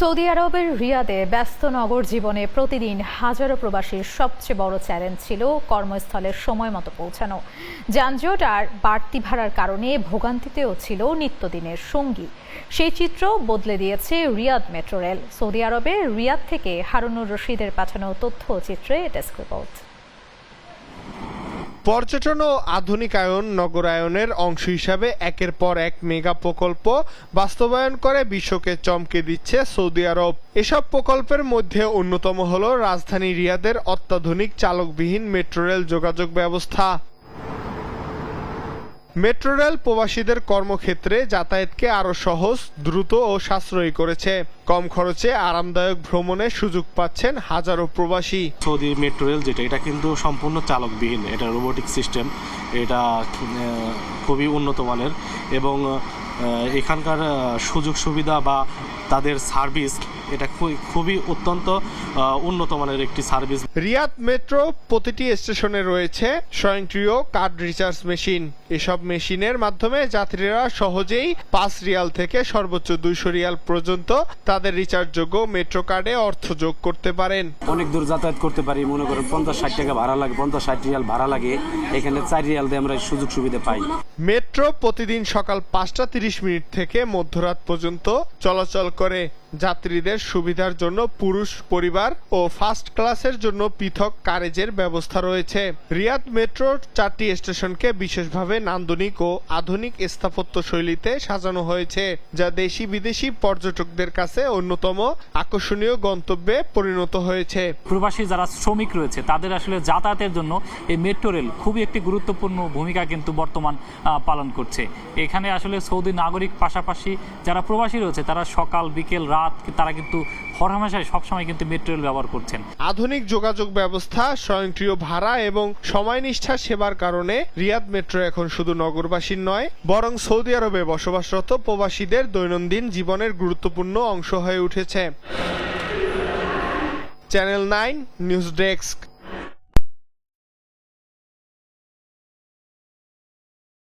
Saudi আরবের রিয়াদে ব্যস্ত নগর জীবনে প্রতিদিন হাজারো প্রবাসীর সবচেয়ে বড় চ্যালেঞ্জ ছিল কর্মস্থলের সময় মতো পৌঁছানো। যানজট আর বাড়তি ভাড়ার কারণে ভোগান্তিতেও ছিল নিত্যদিনের সঙ্গী। সেই চিত্র বদলে দিয়েছে রিয়াদ মেট্রো রেল। সৌদি আরবের রিয়াদ থেকে হারুনুর রশিদের পাঠানো তথ্যচিত্রে ডেস্ক রিপোর্ট। পর্যটন ও আধুনিকায়ন নগরায়নের অংশ হিসাবে একের পর এক মেগা প্রকল্প বাস্তবায়ন করে বিশ্বকে চমকে দিচ্ছে সৌদি আরব। এসব প্রকল্পের মধ্যে অন্যতম হল রাজধানী রিয়াদের অত্যাধুনিক চালকবিহীন মেট্রো রেল যোগাযোগ ব্যবস্থা। মেট্রো রেল প্রবাসীদের কর্মক্ষেত্রে যাতায়াতকে আরও সহজ, দ্রুত ও সাশ্রয়ী করেছে। কম খরচে আরামদায়ক ভ্রমণের সুযোগ পাচ্ছেন হাজারো প্রবাসী। সৌদি মেট্রো রেল এটা কিন্তু সম্পূর্ণ চালকবিহীন, এটা রোবোটিক সিস্টেম, এটা খুবই উন্নত মানের এবং এখানকার সুযোগ সুবিধা বা তাদের সার্ভিস এটা খুবই অত্যন্ত উন্নত মানের একটি সার্ভিস। রিয়াদ মেট্রো প্রতিটি স্টেশনে রয়েছে স্বয়ংক্রিয় কার্ড রিচার্জ মেশিন। এসব মেশিনের মাধ্যমে যাত্রীরা সহজেই 5 রিয়াল থেকে সর্বোচ্চ 200 রিয়াল পর্যন্ত তাদের রিচার্জযোগ্য মেট্রো কার্ডে অর্থ যোগ করতে পারেন। অনেক দূর যাতায়াত করতে পারি, মনে করেন 50-60 টাকা ভাড়া লাগে, 50-60 রিয়াল ভাড়া লাগে, এখানে 4 রিয়াল দিয়ে আমরা সুযোগ সুবিধা পাই। মেট্রো প্রতিদিন সকাল 5টা 30 থেকে মধ্যরাত পর্যন্ত চলাচল করে। যাত্রীদের সুবিধার জন্য পুরুষ পরিবার ও ফার্স্ট ক্লাসের জন্য পৃথক কারেজের ব্যবস্থা রয়েছে। রিয়াদ মেট্রোর 4টি স্টেশনকে বিশেষভাবে নান্দনিক ও আধুনিক স্থাপত্য শৈলীতে সাজানো হয়েছে, যা দেশি বিদেশি পর্যটকদের কাছে অন্যতম আকর্ষণীয় গন্তব্যে পরিণত হয়েছে। প্রবাসী যারা শ্রমিক রয়েছে তাদের আসলে যাতায়াতের জন্য এই মেট্রো রেল খুবই একটি গুরুত্বপূর্ণ ভূমিকা কিন্তু বর্তমান পালন করছে। এখানে আসলে সৌদি নাগরিক পাশাপাশি যারা প্রবাসী রয়েছে তারা সকাল বিকেল রাত তারা কিন্তু হরহামেশাই সবসময় কিন্তু মেট্রো রেল ব্যবহার করছেন। আধুনিক যোগাযোগ ব্যবস্থা, স্বয়ংক্রিয় ভাড়া এবং সময়নিষ্ঠা সেবার কারণে রিয়াদ মেট্রো এখন শুধু নগরবাসীর নয়, বরং সৌদি আরবে বসবাসরত প্রবাসীদের দৈনন্দিন জীবনের গুরুত্বপূর্ণ অংশ হয়ে উঠেছে। Channel 9 news desk.